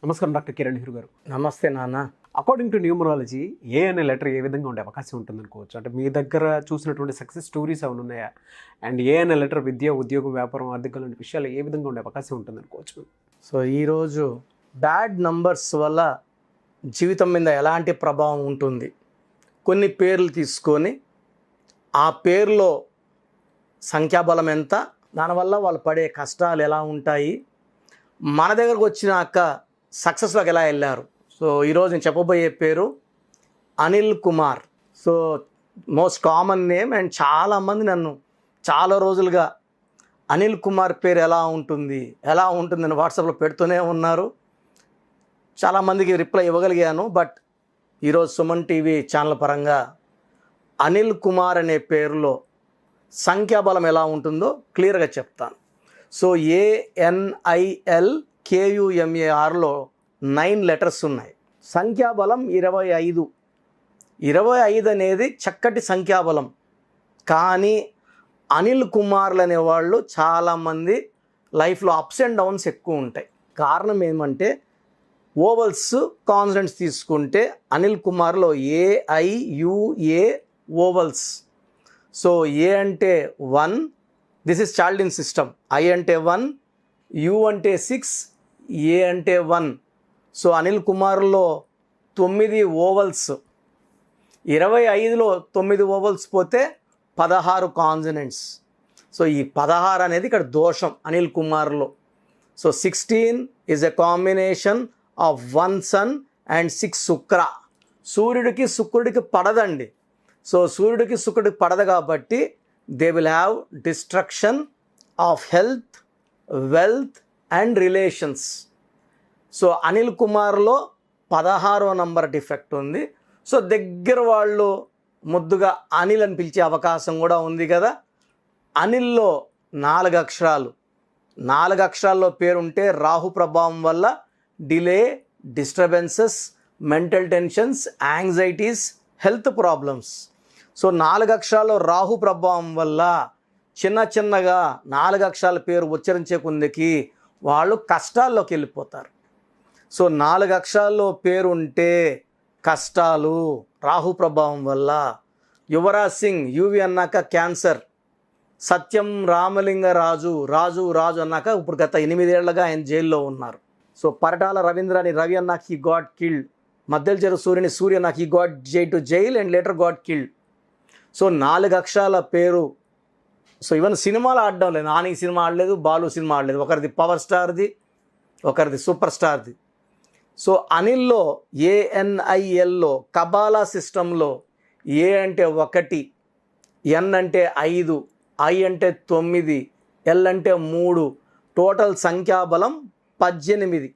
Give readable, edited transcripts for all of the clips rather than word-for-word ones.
నమస్కారం డాక్టర్ కిరణ్ నెహ్రూ గారు. నమస్తే నాన్న. అకార్డింగ్ టు న్యూమరాలజీ ఏ అనే లెటర్ ఏ విధంగా ఉండే అవకాశం ఉంటుంది అనుకోవచ్చు? అంటే మీ దగ్గర చూసినటువంటి సక్సెస్ స్టోరీస్ ఏమైనా ఉన్నాయా? అండ్ ఏ అనే లెటర్ విద్య, ఉద్యోగం, వ్యాపారం, ఆర్థిక లాంటి విషయాలు ఏ విధంగా ఉండే అవకాశం ఉంటుంది అనుకోవచ్చు? సో ఈరోజు బ్యాడ్ నంబర్స్ వల్ల జీవితం మీద ఎలాంటి ప్రభావం ఉంటుంది, కొన్ని పేర్లు తీసుకొని ఆ పేరులో సంఖ్యాబలం ఎంత, దానివల్ల వాళ్ళు పడే కష్టాలు ఎలా ఉంటాయి, మన దగ్గరకు వచ్చినాక సక్సెస్లోకి ఎలా వెళ్ళారు. సో ఈరోజు నేను చెప్పబోయే పేరు Anil Kumar. So most common name and చాలామంది నన్ను చాలా రోజులుగా అనిల్ కుమార్ పేరు ఎలా ఉంటుందని వాట్సాప్లో పెడుతూనే ఉన్నారు. చాలామందికి రిప్లై ఇవ్వగలిగాను. బట్ ఈరోజు సుమన్ టీవీ ఛానల్ పరంగా అనిల్ కుమార్ అనే పేరులో సంఖ్యాబలం ఎలా ఉంటుందో క్లియర్గా చెప్తాను. సో ANIL KUMARలో 9 లెటర్స్ ఉన్నాయి. సంఖ్యాబలం 25. 25 అనేది చక్కటి సంఖ్యాబలం. కానీ అనిల్ కుమార్లు అనేవాళ్ళు చాలామంది లైఫ్లో అప్స్ అండ్ డౌన్స్ ఎక్కువ ఉంటాయి. కారణం ఏమంటే ఓవల్స్ కాన్సనెంట్స్ తీసుకుంటే అనిల్ కుమార్లో AIUA ఓవల్స్. సో ఏ అంటే 1, this is Chaldean system. I అంటే 1, U అంటే 6, A అంటే 1. సో అనిల్ కుమార్లో 9 ఓవల్స్. 25లో 9 ఓవల్స్ పోతే 16 కాన్సనెంట్స్. సో ఈ 16 అనేది ఇక్కడ దోషం అనిల్ కుమార్లో. So 16 is a combination of 1 sun and 6 Shukra. సూర్యుడికి శుక్రుడికి పడదండి. సో సూర్యుడికి శుక్రుడికి పడదు కాబట్టి they will have destruction of health, wealth and relations. So Anil కుమార్లో 16వ నంబర్ డిఫెక్ట్ ఉంది. సో దగ్గర వాళ్ళు ముద్దుగా అనిల్ అని పిలిచే అవకాశం కూడా ఉంది కదా. అనిల్లో 4 అక్షరాలు. 4 అక్షరాల్లో పేరుంటే రాహు ప్రభావం వల్ల delay, disturbances, mental tensions, anxieties, health problems. So 4 అక్షరాల్లో రాహు ప్రభావం వల్ల చిన్నగా 4 అక్షరాల పేరు ఉచ్చరించే కొందికి వాళ్ళు కష్టాల్లోకి వెళ్ళిపోతారు. సో 4 అక్షరాల్లో పేరు ఉంటే కష్టాలు రాహు ప్రభావం వల్ల. యువరాజ్ సింగ్ యువి అన్నాక క్యాన్సర్. సత్యం రామలింగరాజు రాజు అన్నాక ఇప్పుడు గత 8 ఏళ్లుగా ఆయన జైల్లో ఉన్నారు. సో పరటాల రవీంద్రని రవి అన్నాక హీ గాట్ కిల్డ్. మద్దెల చెరు సూర్య నాకు he got to jail and later got killed. So 4 అక్షరాల పేరు. సో ఈవెన్ సినిమాలు ఆడడం లేదు. నాని సినిమా ఆడలేదు, బాలు సినిమా ఆడలేదు. ఒకరిది పవర్ స్టార్ది, ఒకరిది సూపర్ స్టార్ది. సో అనిల్లో ANILలో కబాలా సిస్టంలో A అంటే 1, N అంటే 5, I అంటే 9, L అంటే 3, టోటల్ సంఖ్యాబలం 18.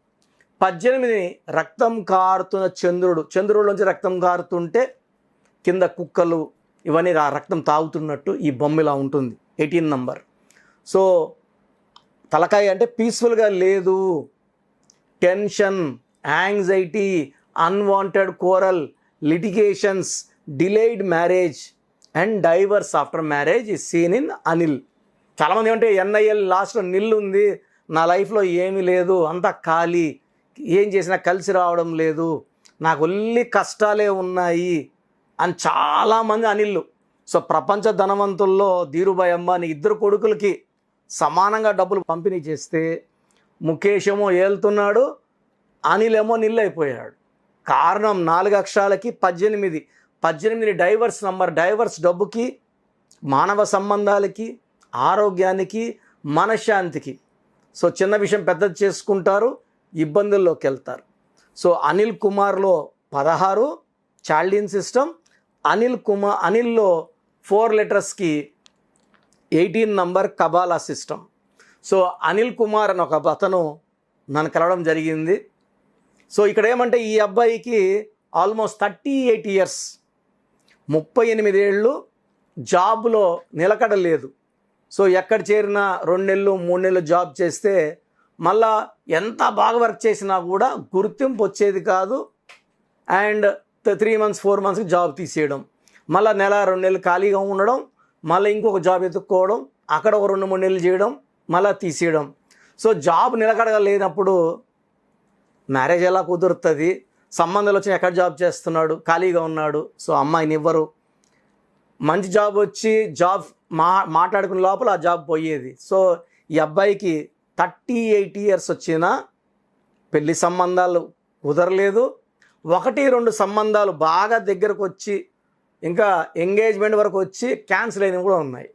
18 రక్తం కారుతున్న చంద్రుడిలోంచి రక్తం కారుతుంటే కింద కుక్కలు ఇవన్నీ రక్తం తాగుతున్నట్టు ఈ బొమ్మ ఇలా ఉంటుంది. 18 నంబర్. సో తలకాయ అంటే పీస్ఫుల్గా లేదు. Tension, anxiety, unwanted coral, litigations, delayed marriage and diverse after marriage is seen in Anil. చాలామంది ఏమంటే NIL లాస్ట్లో నిల్ ఉంది, నా లైఫ్లో ఏమీ లేదు, అంతా ఖాళీ, ఏం చేసినా కలిసి రావడం లేదు, నాకు ఒళ్ళి కష్టాలే ఉన్నాయి అని చాలామంది అనిల్లు. సో ప్రపంచ ధనవంతుల్లో ధీరుభాయ్ అంబానీ 2 కొడుకులకి సమానంగా డబ్బులు పంపిణీ చేస్తే ముఖేష్ ఏమో ఏలుతున్నాడు, అనిల్ ఏమో నిల్ అయిపోయాడు. కారణం 4 అక్షరాలకి 18 డైవర్స్ నంబర్. డైవర్స్ డబ్బుకి, మానవ సంబంధాలకి, ఆరోగ్యానికి, మనశ్శాంతికి. సో చిన్న విషయం పెద్దది చేసుకుంటారు, ఇబ్బందుల్లోకి వెళ్తారు. సో అనిల్ కుమార్లో 16 చాల్డిన్ సిస్టమ్. అనిల్లో 4 లెటర్స్కి 18 number Kabbalah system. So Anil Kumar అని ఒక అతను నన్ను కలవడం జరిగింది. సో ఇక్కడ ఏమంటే ఈ అబ్బాయికి ఆల్మోస్ట్ 38 ఇయర్స్, 38 ఏళ్ళు, జాబ్లో నిలకడలేదు. సో ఎక్కడ చేరినా 2 నెలలు 3 నెలలు జాబ్ చేస్తే మళ్ళా ఎంత బాగా వర్క్ చేసినా కూడా గుర్తింపు వచ్చేది కాదు. అండ్ 3 మంత్స్ 4 మంత్స్కి జాబ్ తీసేయడం, మళ్ళీ 1-2 నెలలు ఖాళీగా ఉండడం, మళ్ళీ ఇంకొక జాబ్ ఎత్తుక్కోవడం, అక్కడ ఒక 2-3 నెలలు చేయడం, మళ్ళీ తీసేయడం. సో జాబ్ నిలకడగా లేనప్పుడు మ్యారేజ్ ఎలా కుదురుతుంది, సంబంధాలు వచ్చి ఎక్కడ జాబ్ చేస్తున్నాడు, ఖాళీగా ఉన్నాడు, సో అమ్మాయిని ఇవ్వరు. మంచి జాబ్ వచ్చి మాట్లాడుకునే లోపల ఆ జాబ్ పోయేది. సో ఈ అబ్బాయికి 38 ఇయర్స్ వచ్చినా పెళ్లి సంబంధాలు కుదరలేదు. 1-2 సంబంధాలు బాగా దగ్గరకు వచ్చి ఇంకా ఎంగేజ్మెంట్ వరకు వచ్చి క్యాన్సిల్ అయినవి కూడా ఉన్నాయి.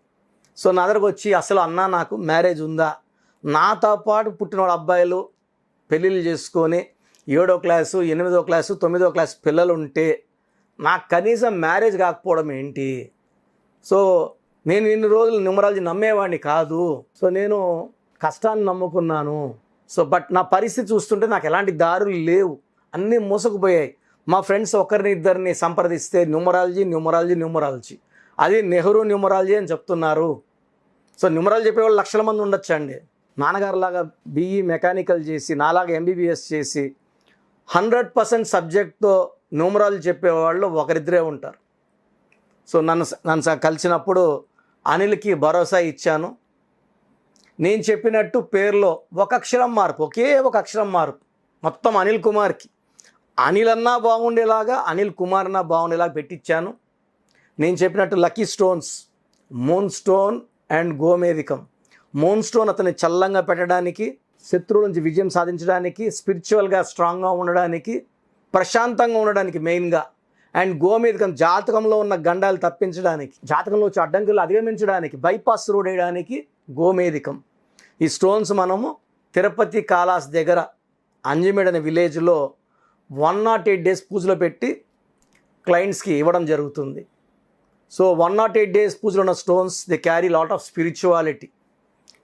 సో నా దగ్గరకు వచ్చి అసలు అన్నా నాకు మ్యారేజ్ ఉందా, నాతో పాటు పుట్టిన అబ్బాయిలు పెళ్ళిళ్ళు చేసుకొని 7వ క్లాసు 8వ క్లాసు 9వ క్లాసు పిల్లలు ఉంటే నాకు కనీసం మ్యారేజ్ కాకపోవడం ఏంటి? సో నేను ఇన్ని రోజులు న్యూమరాలజీ నమ్మేవాడిని కాదు. సో నేను కష్టాన్ని నమ్ముకున్నాను. సో బట్ నా పరిస్థితి చూస్తుంటే నాకు ఎలాంటి దారులు లేవు, అన్నీ మోసకుపోయాయి. మా ఫ్రెండ్స్ ఒకరిని ఇద్దరిని సంప్రదిస్తే న్యూమరాలజీ అది నెహ్రూ న్యూమరాలజీ అని చెప్తున్నారు. సో న్యూమరాలజీ చెప్పేవాళ్ళు లక్షల మంది ఉండొచ్చండి. నాన్నగారులాగా BE మెకానికల్ చేసి నాలాగా MBBS చేసి 100% సబ్జెక్ట్తో న్యూమరాలజీ చెప్పేవాళ్ళు ఒకరిద్దరే ఉంటారు. సో నన్ను కలిసినప్పుడు అనిల్కి భరోసా ఇచ్చాను. నేను చెప్పినట్టు పేరులో ఒక అక్షరం మార్పు, ఒకే ఒక అక్షరం మార్పు, మొత్తం అనిల్ కుమార్కి. అనిల్ అన్నా బాగుండేలాగా, అనిల్ కుమార్ అన్నా బాగుండేలాగా పెట్టించాను. నేను చెప్పినట్టు lucky stones moonstone and గోమేధికం. మూన్ స్టోన్ అతన్ని చల్లంగా పెట్టడానికి, శత్రువుల నుంచి విజయం సాధించడానికి, స్పిరిచువల్గా స్ట్రాంగ్గా ఉండడానికి, ప్రశాంతంగా ఉండడానికి మెయిన్గా. అండ్ గోమేధికం జాతకంలో ఉన్న గండాలు తప్పించడానికి, జాతకంలో వచ్చే అడ్డంకులు అధిగమించడానికి, బైపాస్ రోడ్ వేయడానికి గోమేధికం. ఈ స్టోన్స్ మనము తిరుపతి కాలాస్ దగ్గర అంజమేడ్ అనే విలేజ్లో 108 డేస్ పూజలో పెట్టి క్లయింట్స్కి ఇవ్వడం జరుగుతుంది. సో 108 డేస్ పూజలో ఉన్న stones they carry lot of spirituality.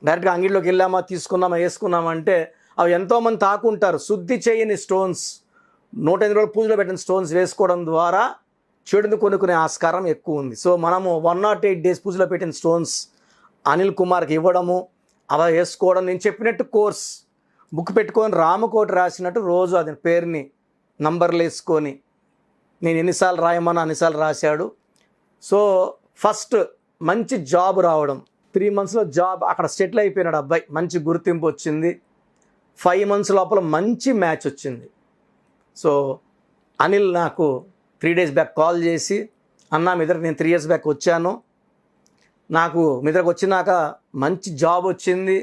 డైరెక్ట్గా అంగిడిలోకి వెళ్ళామా, తీసుకున్నామా, వేసుకున్నామంటే అవి ఎంతోమంది తాకుంటారు. శుద్ధి చేయని స్టోన్స్, 108 రోజులు పూజలో పెట్టిన స్టోన్స్ వేసుకోవడం ద్వారా చెడును కొనుక్కునే ఆస్కారం ఎక్కువ ఉంది. సో మనము 108 డేస్ పూజలో పెట్టిన స్టోన్స్ అనిల్ కుమార్కి ఇవ్వడము, అలా వేసుకోవడం. నేను చెప్పినట్టు కోర్స్ బుక్ పెట్టుకొని రామకోటి రాసినట్టు రోజు అది పేరుని నంబర్లు వేసుకొని నేను ఎన్నిసార్లు రాయమన్నా అన్నిసార్లు రాశాడు. సో ఫస్ట్ మంచి జాబ్ రావడం, 3 మంత్స్లో జాబ్ అక్కడ సెటిల్ అయిపోయినాడు అబ్బాయి, మంచి గుర్తింపు వచ్చింది. 5 మంత్స్ లోపల మంచి మ్యాచ్ వచ్చింది. సో అనిల్ నాకు 3 డేస్ బ్యాక్ కాల్ చేసి, అన్నా మీ దగ్గర నేను 3 ఇయర్స్ బ్యాక్ వచ్చాను, నాకు మీ దగ్గరకు వచ్చినాక మంచి జాబ్ వచ్చింది,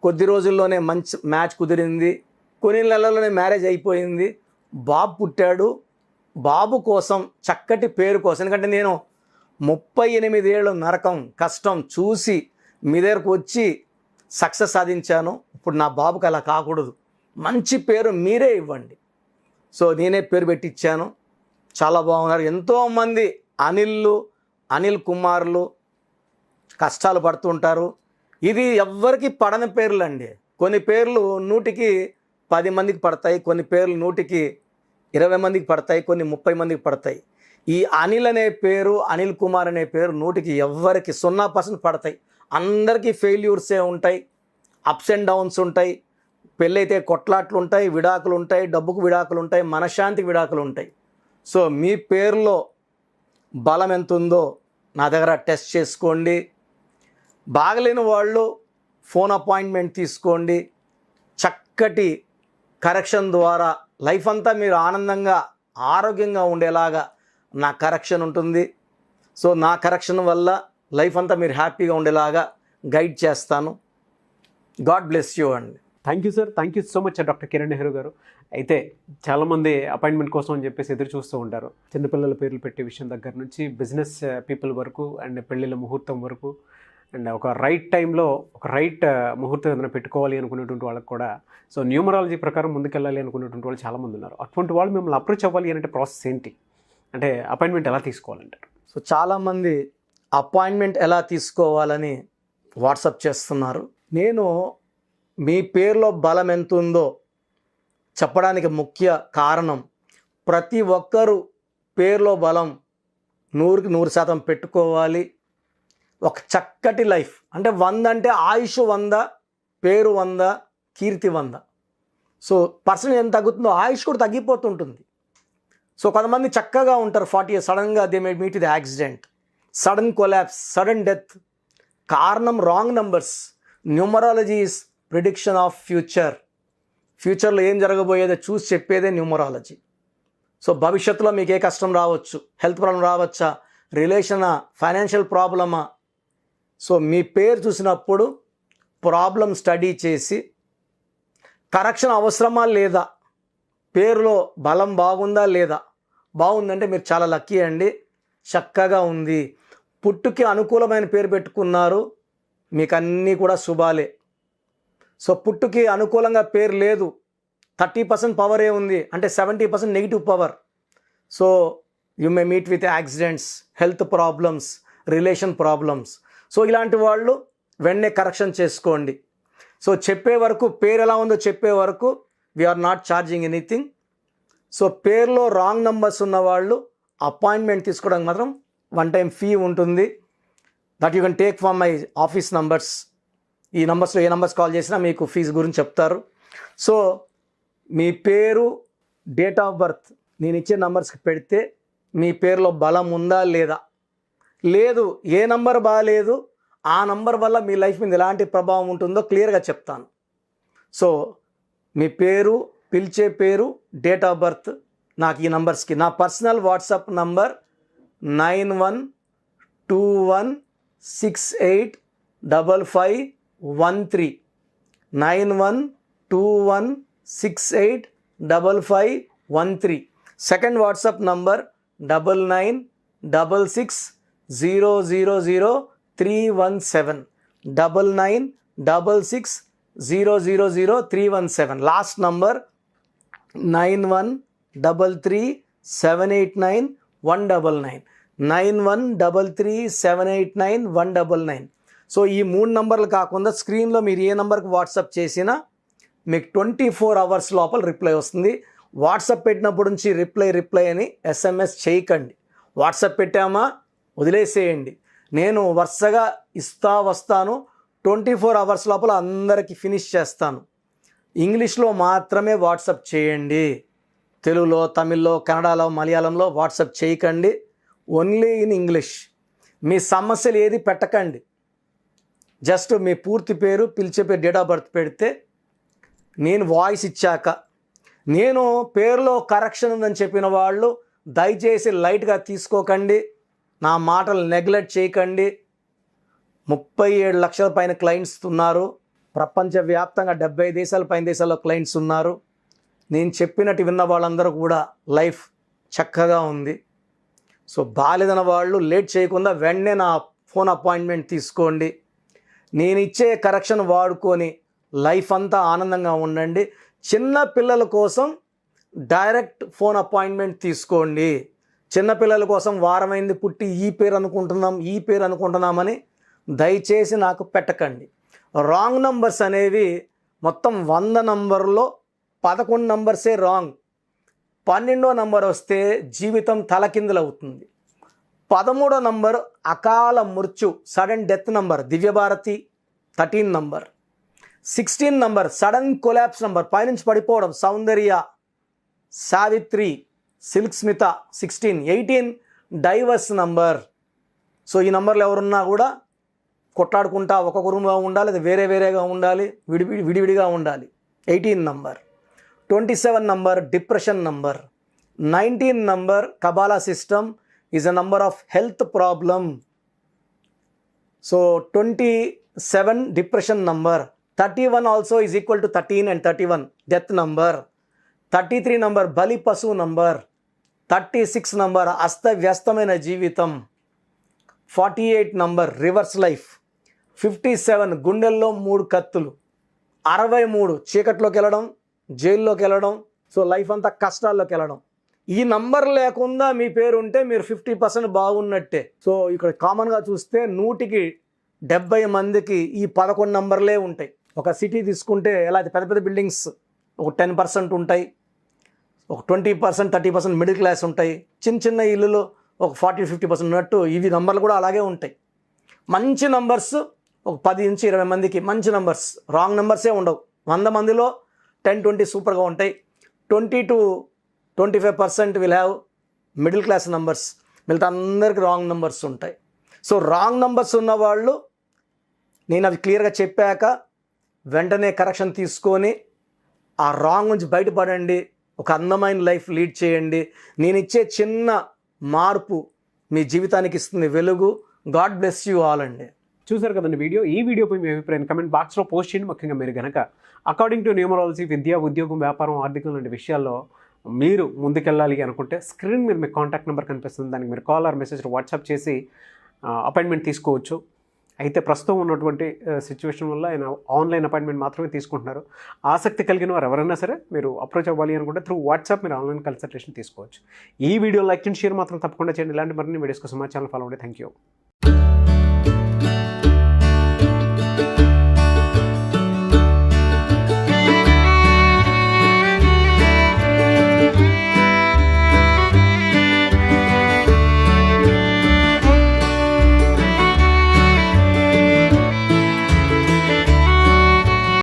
కొద్ది రోజుల్లోనే మంచి మ్యాచ్ కుదిరింది, కొన్ని నెలల్లోనే మ్యారేజ్ అయిపోయింది, బాబు పుట్టాడు, బాబు కోసం చక్కటి పేరు కోసం, ఎందుకంటే నేను 38 ఏళ్ళు నరకం కష్టం చూసి మీ దగ్గరకు వచ్చి సక్సెస్ సాధించాను. ఇప్పుడు నా బాబుకి అలా కాకూడదు, మంచి పేరు మీరే ఇవ్వండి. సో నేనే పేరు పెట్టించాను. చాలా బాగున్నారు. ఎంతోమంది అనిల్ కుమార్లు కష్టాలు పడుతుంటారు. ఇది ఎవ్వరికి పడని పేర్లు అండి. కొన్ని పేర్లు 100కి 10 మందికి పడతాయి, కొన్ని పేర్లు 100కి 20 మందికి పడతాయి, కొన్ని 30 మందికి పడతాయి. ఈ అనిల్ అనే పేరు, అనిల్ కుమార్ అనే పేరు 100కి ఎవ్వరికి 0% పడతాయి. అందరికీ ఫెయిల్యూర్సే ఉంటాయి, అప్స్ అండ్ డౌన్స్ ఉంటాయి. పెళ్ళైతే కొట్లాట్లు ఉంటాయి, విడాకులు ఉంటాయి, డబ్బుకు విడాకులు ఉంటాయి, మనశ్శాంతికి విడాకులు ఉంటాయి. సో మీ పేరులో బలం ఎంత ఉందో నా దగ్గర టెస్ట్ చేసుకోండి. బాగలేని వాళ్ళు ఫోన్ అపాయింట్మెంట్ తీసుకోండి. చక్కటి కరెక్షన్ ద్వారా లైఫ్ అంతా మీరు ఆనందంగా ఆరోగ్యంగా ఉండేలాగా నా కరెక్షన్ ఉంటుంది. సో నా కరెక్షన్ వల్ల లైఫ్ అంతా మీరు హ్యాపీగా ఉండేలాగా గైడ్ చేస్తాను. గాడ్ బ్లెస్ యూ అండి. Thank you sir, thank you so much doctor Kiran Nehru గారు. అయితే చాలామంది అపాయింట్మెంట్ కోసం అని చెప్పేసి ఎదురు చూస్తూ ఉంటారు. చిన్నపిల్లల పేర్లు పెట్టే విషయం దగ్గర నుంచి బిజినెస్ పీపుల్ వరకు అండ్ పెళ్ళిళ్ళ ముహూర్తం వరకు అండ్ ఒక రైట్ టైంలో ఒక రైట్ ముహూర్తం ఏదైనా పెట్టుకోవాలి అనుకునేటువంటి వాళ్ళకి కూడా సో న్యూమరాలజీ ప్రకారం ముందుకెళ్ళాలి అనుకునేటువంటి వాళ్ళు చాలామంది ఉన్నారు. అటువంటి వాళ్ళు మిమ్మల్ని అప్రోచ్ అవ్వాలి అంటే ప్రాసెస్ ఏంటి, అంటే అపాయింట్మెంట్ ఎలా తీసుకోవాలంటారు? సో చాలామంది అపాయింట్మెంట్ ఎలా తీసుకోవాలని వాట్సాప్ చేస్తున్నారు. నేను మీ పేరులో బలం ఎంత ఉందో చెప్పడానికి ముఖ్య కారణం, ప్రతి ఒక్కరూ పేరులో బలం 100కి 100% పెట్టుకోవాలి. ఒక చక్కటి లైఫ్ అంటే 100 అంటే ఆయుష్ 100, పేరు 100, కీర్తి 100. సో పర్సన్ ఎంత తగ్గుతుందో ఆయుష్ కూడా తగ్గిపోతుంటుంది. సో కొంతమంది చక్కగా ఉంటారు 40 years, సడన్గా they may meet the accident, sudden collapse, sudden death. కారణం wrong numbers. Numerology is prediction of future. ఫ్యూచర్లో ఏం జరగబోయేదో చూసి చెప్పేదే న్యూమరాలజీ. సో భవిష్యత్తులో మీకు ఏ కష్టం రావచ్చు, హెల్త్ ప్రాబ్లం రావచ్చా, రిలేషనా, ఫైనాన్షియల్ ప్రాబ్లమా, సో మీ పేరు చూసినప్పుడు ప్రాబ్లం స్టడీ చేసి కరెక్షన్ అవసరమా లేదా, పేరులో బలం బాగుందా లేదా, బాగుందంటే మీరు చాలా లక్కీ అండి, చక్కగా ఉంది, పుట్టుకి అనుకూలమైన పేరు పెట్టుకున్నారు, మీకు అన్నీ కూడా శుభాలే. సో పుట్టుకి అనుకూలంగా పేరు లేదు, 30% పవరే ఉంది అంటే 70% negative power. So you may meet with accidents, health problems, relation problems. So ఇలాంటి వాళ్ళు వెంటనే కరెక్షన్ చేసుకోండి. సో చెప్పే వరకు, పేరు ఎలా ఉందో చెప్పే వరకు we're not charging anything. So పేరులో రాంగ్ నంబర్స్ ఉన్న వాళ్ళు అపాయింట్మెంట్ తీసుకోవడానికి మాత్రం 1 time ఫీ ఉంటుంది. That you can take from my office numbers. ఈ నంబర్స్లో ఏ నంబర్స్ కాల్ చేసినా మీకు ఫీజు గురించి చెప్తారు. సో మీ పేరు, డేట్ ఆఫ్ బర్త్ నేను ఇచ్చే నంబర్స్కి పెడితే మీ పేరులో బలం ఉందా లేదా, లేదు ఏ నంబర్ బాగాలేదు, ఆ నంబర్ వల్ల మీ లైఫ్ మీద ఎలాంటి ప్రభావం ఉంటుందో క్లియర్గా చెప్తాను. సో మీ పేరు, పిలిచే పేరు, డేట్ ఆఫ్ బర్త్ నాకు ఈ నంబర్స్కి, నా personal WhatsApp number 9121685513 9121685513. Second WhatsApp number 9966000317 9966000317. Last number 9133789199 9133789199. So ఈ 3 నంబర్లు కాకుండా స్క్రీన్లో మీరు ఏ నంబర్కి వాట్సాప్ చేసినా మీకు 24 hours లోపల రిప్లై వస్తుంది. వాట్సాప్ పెట్టినప్పటి నుంచి రిప్లై అని SMS చేయకండి. వాట్సాప్ పెట్టామా వదిలేసేయండి. నేను వరుసగా వస్తాను, 24 hours లోపల అందరికీ ఫినిష్ చేస్తాను. ఇంగ్లీష్లో మాత్రమే వాట్సాప్ చేయండి, తెలుగులో, తమిళ్లో, కన్నడలో, మలయాళంలో వాట్సాప్ చేయకండి. Only in English. మీ సమస్యలు ఏది పెట్టకండి, జస్ట్ మీ పూర్తి పేరు, పిలిచే పేరు, డేట్ ఆఫ్ బర్త్ పెడితే నేను వాయిస్ ఇచ్చాక, నేను పేరులో కరెక్షన్ ఉందని చెప్పిన వాళ్ళు దయచేసి లైట్గా తీసుకోకండి, నా మాటలు నెగ్లెక్ట్ చేయకండి. 37 లక్షల పైన క్లయింట్స్ ఉన్నారు, ప్రపంచవ్యాప్తంగా 70 దేశాల పైన దేశాల్లో క్లయింట్స్ ఉన్నారు. నేను చెప్పినట్టు విన్న వాళ్ళందరూ కూడా లైఫ్ చక్కగా ఉంది. సో బాలేదన్న వాళ్ళు లేట్ చేయకుండా వెంటనే నా ఫోన్ అపాయింట్మెంట్ తీసుకోండి. నేను ఇచ్చే కరెక్షన్ వాడుకొని లైఫ్ అంతా ఆనందంగా ఉండండి. చిన్న పిల్లల కోసం డైరెక్ట్ ఫోన్ అపాయింట్మెంట్ తీసుకోండి. చిన్నపిల్లల కోసం వారమైంది పుట్టి ఈ పేరు అనుకుంటున్నామని దయచేసి నాకు పెట్టకండి. రాంగ్ నంబర్స్ అనేవి మొత్తం 100 నంబర్లో 11 నంబర్సే రాంగ్. 12వ నంబర్ వస్తే జీవితం తలకిందులవుతుంది. 13వ నంబర్ అకాల మృత్యు, sudden death number, Divya Bharati 13 number. 16 number sudden collapse number, పైనుంచి పడిపోవడం, Soundarya, Savitri, Silk Smitha 16. 18 divorce number. So ఈ నంబర్లు ఎవరున్నా కూడా కొట్లాడుకుంటా ఒక రూమ్గా ఉండాలి, అది వేరేగా ఉండాలి, విడివిడిగా ఉండాలి. 18 number. 27 number depression number. 19 number Kabbalah system is a number of health problem. So 27 depression number. 31 also is equal to 13 and 31 death number. 33 number బలి పశువు నంబర్. 36 నంబర్ అస్తవ్యస్తమైన జీవితం. 48 నంబర్ రివర్స్ లైఫ్. 57 గుండెల్లో 3 కత్తులు. 63 చీకట్లోకి వెళ్ళడం, జైల్లోకి వెళ్ళడం, సో లైఫ్ అంతా కష్టాల్లోకి వెళ్ళడం. ఈ నంబర్ లేకుండా మీ పేరు ఉంటే మీరు 50% బాగున్నట్టే. సో ఇక్కడ కామన్గా చూస్తే 100కి 70 మందికి ఈ 11 నంబర్లే ఉంటాయి. ఒక సిటీ తీసుకుంటే ఎలా పెద్ద పెద్ద బిల్డింగ్స్ ఒక 10% ఉంటాయి, ఒక 20% 30% మిడిల్ క్లాస్ ఉంటాయి, చిన్న ఇల్లులో ఒక 40-50% ఉన్నట్టు ఇవి నంబర్లు కూడా అలాగే ఉంటాయి. మంచి నంబర్స్ ఒక 10 నుంచి 20 మందికి మంచి నంబర్స్, రాంగ్ నంబర్సే ఉండవు. 100 మందిలో 10-20 సూపర్గా ఉంటాయి. 20-25% will have middle class numbers, మిగతా అందరికి రాంగ్ నంబర్స్ ఉంటాయి. సో రాంగ్ నంబర్స్ ఉన్నవాళ్ళు నేను అవి క్లియర్గా చెప్పాక వెంటనే కరెక్షన్ తీసుకొని ఆ రాంగ్ నుంచి బయటపడండి, ఒక అందమైన లైఫ్ లీడ్ చేయండి. నేను ఇచ్చే చిన్న మార్పు మీ జీవితానికి ఇస్తుంది వెలుగు. గాడ్ బ్లెస్ యూ ఆల్ అండి. చూసారు కదండి వీడియో. ఈ వీడియోపై మీ అభిప్రాయం కమెంట్ బాక్స్లో పోస్ట్ చేయండి. ముఖ్యంగా మీరు కనుక అకార్డింగ్ టు న్యూమరాలజీ విద్య, ఉద్యోగం, వ్యాపారం, ఆర్థికం లాంటి విషయాల్లో మీరు ముందుకెళ్ళాలి అనుకుంటే స్క్రీన్ మీద మీకు కాంటాక్ట్ నెంబర్ కనిపిస్తుంది. దానికి మీరు కాల్ ఆర్ మెసేజ్ వాట్సాప్ చేసి అపాయింట్మెంట్ తీసుకోవచ్చు. అయితే ప్రస్తుతం ఉన్నటువంటి సిచ్యువేషన్ వల్ల ఆయన ఆన్లైన్ అపాయింట్మెంట్ మాత్రమే తీసుకుంటున్నారు. ఆసక్తి కలిగిన వారు ఎవరైనా సరే మీరు అప్రోచ్ అవ్వాలి అనుకుంటే త్రూ వాట్సాప్ మీరు ఆన్లైన్ కన్సల్టేషన్ తీసుకోవచ్చు. ఈ వీడియో లైక్ అండ్ షేర్ మాత్రం తప్పకుండా చేయండి. ఇలాంటి మరిన్ని వీడియోస్ కోసం మా ఛానల్ ఫాలో అవ్వండి. Thank you.